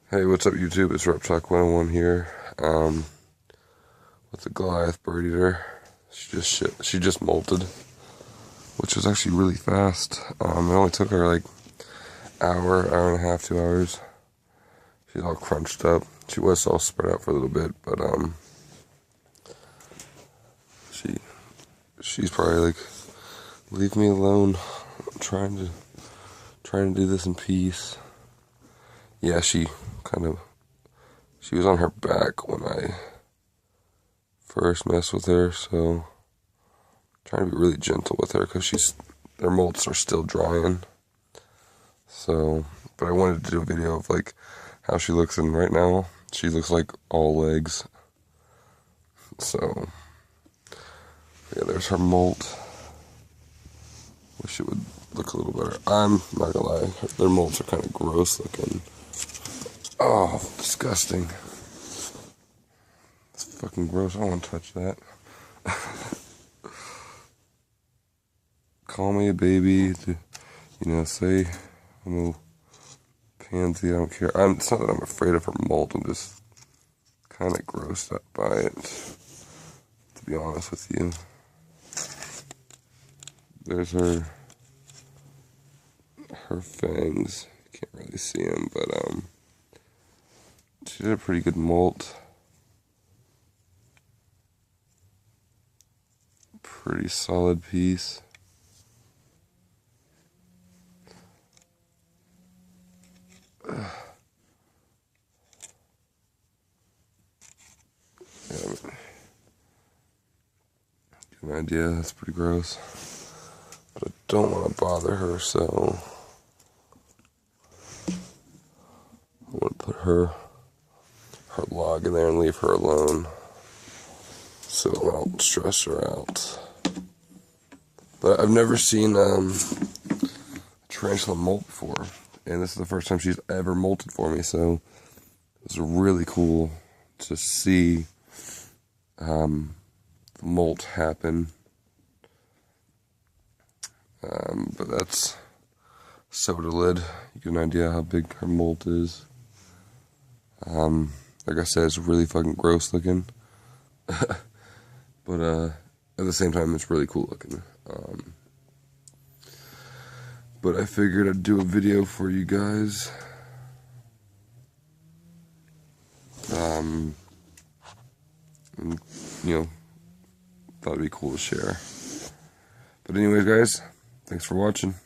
Hey, what's up YouTube? It's Reptalk 101 here, with the Goliath bird eater. She just molted, which was actually really fast. It only took her like hour and a half, 2 hours. She's all crunched up. She was all spread out for a little bit, but she's probably like, leave me alone. I'm trying to do this in peace. Yeah, she was on her back when I first messed with her, so I'm trying to be really gentle with her because their molts are still drying. So, but I wanted to do a video of like how she looks, and right now she looks like all legs. So yeah, there's her molt. Wish it would look a little better. I'm not gonna lie, their molts are kind of gross looking. Oh, disgusting. It's fucking gross. I don't want to touch that. Call me a baby. Say I'm a pansy. I don't care. It's not that I'm afraid of her molt. I'm just kind of grossed up by it, to be honest with you. There's her fangs. You can't really see them, but she did a pretty good molt. Pretty solid piece. Yeah, get an idea. That's pretty gross. But I don't want to bother her, so I want to put her log in there and leave her alone, so I won't stress her out. But I've never seen a tarantula molt before, and this is the first time she's ever molted for me, so it's really cool to see the molt happen. But that's soda lid. You get an idea how big her molt is. Like I said, it's really fucking gross looking. But at the same time, it's really cool looking. But I figured I'd do a video for you guys. And, thought it'd be cool to share. But anyways, guys, thanks for watching.